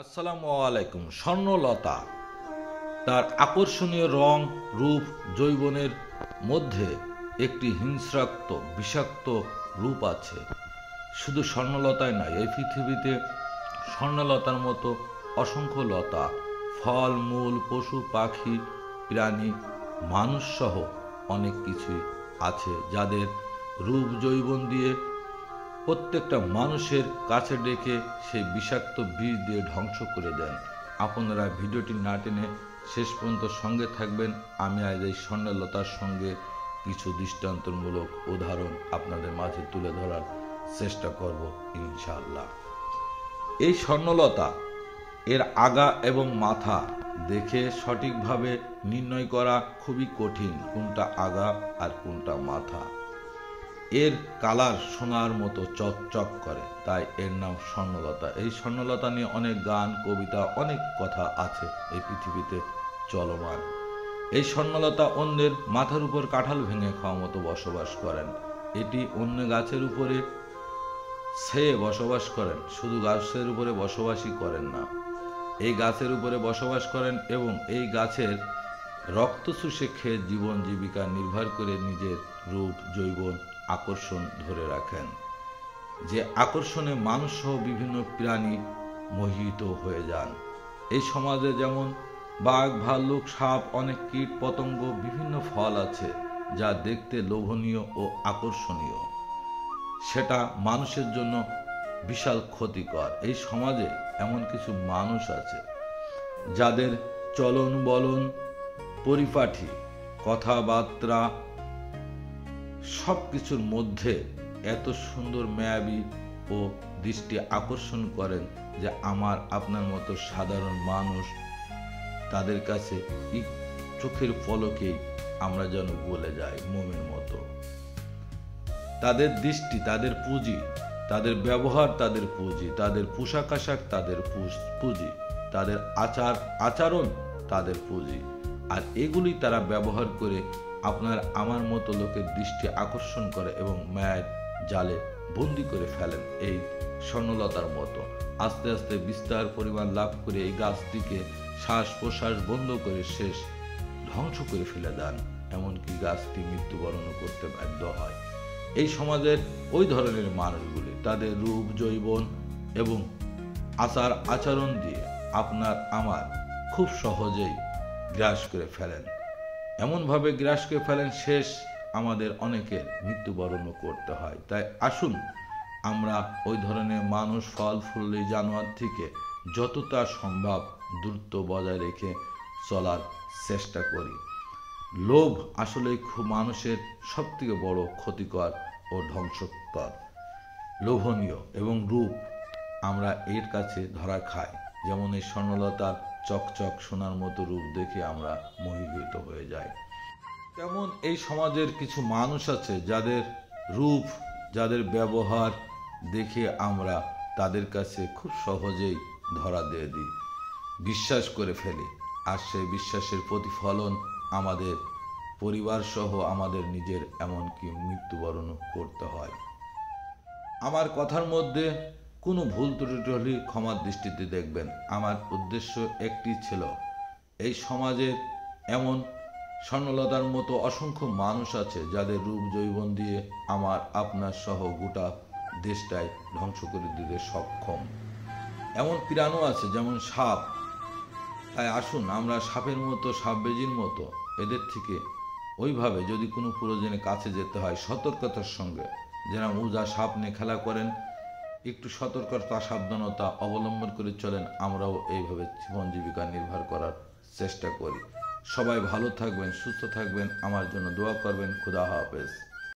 আসসালামু আলাইকুম। স্বর্ণলতা তার আকর্ষণীয় রং, রূপ, যৌবনের মধ্যে একটি হিংস্রাক্ত বিষাক্ত রূপ আছে। শুধু স্বর্ণলতাই নয়, এই পৃথিবীতে স্বর্ণলতার মতো অসংখ্য লতা, ফল মূল, পশু পাখি, প্রাণী, মানুষ সহ অনেক কিছুই আছে যাদের রূপ যৌবন দিয়ে প্রত্যেকটা মানুষের কাছে ডেকে সেই বিষাক্ত বিষ দিয়ে ধ্বংস করে দেন। আপনারা ভিডিওটি না টেনে শেষ পর্যন্ত সঙ্গে থাকবেন। আমি আজ এই স্বর্ণলতার সঙ্গে কিছু দৃষ্টান্তমূলক উদাহরণ আপনাদের মাঝে তুলে ধরার চেষ্টা করব ইনশাআল্লাহ। এই স্বর্ণলতা এর আগা এবং মাথা দেখে সঠিকভাবে নির্ণয় করা খুবই কঠিন, কোনটা আগা আর কোনটা মাথা। এর কালার সোনার মতো চকচক করে, তাই এর নাম স্বর্ণলতা। এই স্বর্ণলতা নিয়ে অনেক গান, কবিতা, অনেক কথা আছে এই পৃথিবীতে চলমান। এই স্বর্ণলতা অন্যের মাথার উপর কাঁঠাল ভেঙে খাওয়া মতো বসবাস করেন। এটি অন্য গাছের উপরে ছেয়ে বসবাস করেন, শুধু গাছের উপরে বসবাসই করেন না, এই গাছের উপরে বসবাস করেন এবং এই গাছের রক্ত চুষে খেয়ে জীবন জীবিকা নির্ভর করে নিজের রূপ যৌবন আকর্ষণ ধরে রাখেন, যে আকর্ষণে মানুষ সহ বিভিন্ন প্রাণী মোহিত হয়ে যান। এই সমাজে যেমন বাঘ, ভাল্লুক, সাপ, অনেক কীট পতঙ্গ, বিভিন্ন ফল আছে যা দেখতে লোভনীয় ও আকর্ষণীয়, সেটা মানুষের জন্য বিশাল ক্ষতিকর। এই সমাজে এমন কিছু মানুষ আছে যাদের চলন বলন, পরিপাটি, কথাবার্তা সব কিছুর মধ্যে এত সুন্দর মায়াবী ও দৃষ্টি আকর্ষণ করেন যে আমার আপনার মতো সাধারণ মানুষ তাদের কাছে চোখের পলকেই আমরা যেন গলে যাই মোমের মতো। তাদের দৃষ্টি, তাদের পুঁজি, তাদের ব্যবহার, তাদের পুঁজি, তাদের পোশাক আশাক, তাদের পুঁজি, তাদের আচরণ, তাদের পুঁজি, আর এগুলি তারা ব্যবহার করে আপনার আমার মতো লোকের দৃষ্টি আকর্ষণ করে এবং মায়ের জালে বন্দি করে ফেলেন। এই স্বর্ণলতার মতো আস্তে আস্তে বিস্তার পরিমাণ লাভ করে এই গাছটিকে শ্বাস প্রশ্বাস বন্ধ করে শেষ ধ্বংস করে ফেলে দেন, এমনকি গাছটি মৃত্যুবরণ করতে বাধ্য হয়। এই সমাজের ওই ধরনের মানুষগুলি তাদের রূপ যৌবন এবং আচরণ দিয়ে আপনার আমার খুব সহজেই গ্রাস করে ফেলেন, এমনভাবে গ্রাস করে ফেলেন শেষ আমাদের অনেকের মৃত্যুবরণও করতে হয়। তাই আসুন আমরা ওই ধরনের মানুষ, ফল ফুল, জানোয়ার থেকে যতটা সম্ভব দূরত্ব বজায় রেখে চলার চেষ্টা করি। লোভ আসলে খুব মানুষের সবথেকে বড় ক্ষতিকর ও ধ্বংসকর, লোভনীয় এবং রূপ আমরা এর কাছে ধরা খাই। যেমন এই স্বর্ণলতার চকচক সোনার মতো রূপ দেখে আমরা মোহিত হয়ে যাই, তেমন এই সমাজের কিছু মানুষ আছে যাদের রূপ, যাদের ব্যবহার দেখে আমরা তাদের কাছে খুব সহজেই ধরা দিয়ে দিই, বিশ্বাস করে ফেলি, আর সেই বিশ্বাসের প্রতিফলন আমাদের পরিবার সহ আমাদের নিজের এমনকি মৃত্যুবরণ করতে হয়। আমার কথার মধ্যে কোনো ভুল ত্রুটি হলে ক্ষমার দৃষ্টিতে দেখবেন। আমার উদ্দেশ্য একটি ছিল, এই সমাজের এমন স্বর্ণলতার মতো অসংখ্য মানুষ আছে যাদের রূপ যৌবন দিয়ে আমার আপনার সহ গোটা দেশটাই ধ্বংস করে দিতে সক্ষম। এমন প্রাণও আছে যেমন সাপ। তাই আসুন আমরা সাপের মতো, সাপ বেজির মতো এদের থেকে ওইভাবে যদি কোনো প্রয়োজনে কাছে যেতে হয় সতর্কতার সঙ্গে, যেন উজা সাপ নিয়ে খেলা করেন, একটু সতর্কতা সাবধানতা অবলম্বন করে চলেন, আমরাও এইভাবে জীবন জীবিকা নির্ভর করার চেষ্টা করি। সবাই ভালো থাকবেন, সুস্থ থাকবেন, আমার জন্য দোয়া করবেন। খুদা হাফেজ।